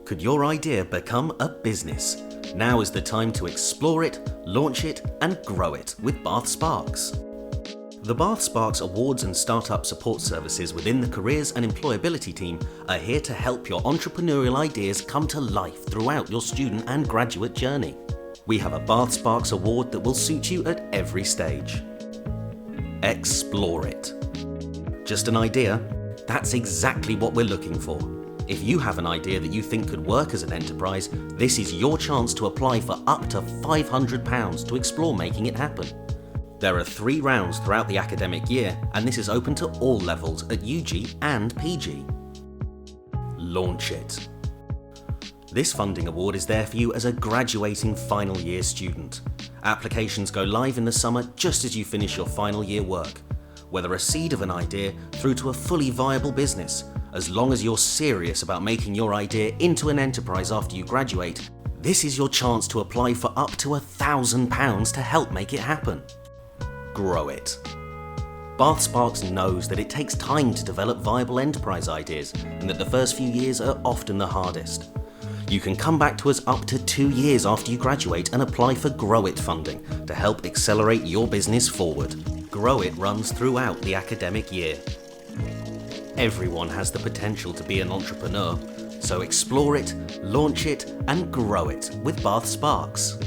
Could your idea become a business? Now is the time to explore it, launch it, and grow it with Bath Sparks. The Bath Sparks Awards and Startup Support Services within the Careers and Employability team are here to help your entrepreneurial ideas come to life throughout your student and graduate journey. We have a Bath Sparks Award that will suit you at every stage. Explore it. Just an idea? That's exactly what we're looking for. If you have an idea that you think could work as an enterprise, this is your chance to apply for up to £500 to explore making it happen. There are 3 rounds throughout the academic year, and this is open to all levels at UG and PG. Launch it. This funding award is there for you as a graduating final year student. Applications go live in the summer just as you finish your final year work. Whether a seed of an idea through to a fully viable business, as long as you're serious about making your idea into an enterprise after you graduate, this is your chance to apply for up to £1,000 to help make it happen. Grow it. Bath Sparks knows that it takes time to develop viable enterprise ideas and that the first few years are often the hardest. You can come back to us up to 2 years after you graduate and apply for Grow It funding to help accelerate your business forward. Grow It runs throughout the academic year. Everyone has the potential to be an entrepreneur, so explore it, launch it, and grow it with Bath Sparks.